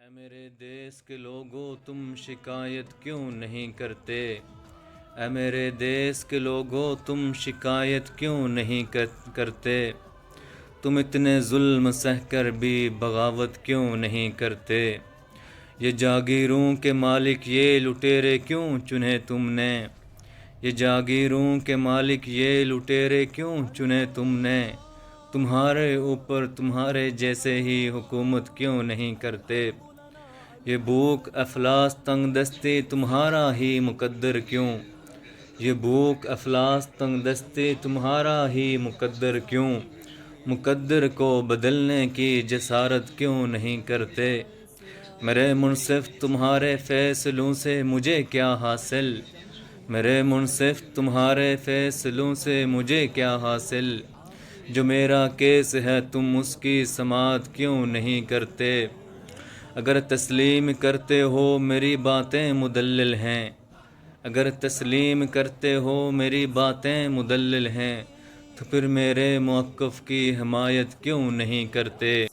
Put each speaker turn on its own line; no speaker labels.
اے میرے دیس کے لوگوں تم شکایت کیوں نہیں کرتے؟ اے میرے دیس کے لوگوں تم شکایت کیوں نہیں کرتے؟ تم اتنے ظلم سہ کر بھی بغاوت کیوں نہیں کرتے؟ یہ جاگیروں کے مالک یہ لٹیرے کیوں چنے تم نے؟ یہ جاگیروں کے مالک یہ لٹیرے کیوں چنے تم نے؟ تمہارے اوپر تمہارے جیسے ہی حکومت کیوں نہیں کرتے؟ یہ بھوک افلاس تنگ دستی تمہارا ہی مقدر کیوں؟ یہ بھوک افلاس تنگ دستی تمہارا ہی مقدر کیوں؟ مقدر کو بدلنے کی جسارت کیوں نہیں کرتے؟ میرے منصف تمہارے فیصلوں سے مجھے کیا حاصل؟ میرے منصف تمہارے فیصلوں سے مجھے کیا حاصل؟ جو میرا کیس ہے تم اس کی سماعت کیوں نہیں کرتے؟ اگر تسلیم کرتے ہو میری باتیں مدلل ہیں، اگر تسلیم کرتے ہو میری باتیں مدلل ہیں، تو پھر میرے موقف کی حمایت کیوں نہیں کرتے؟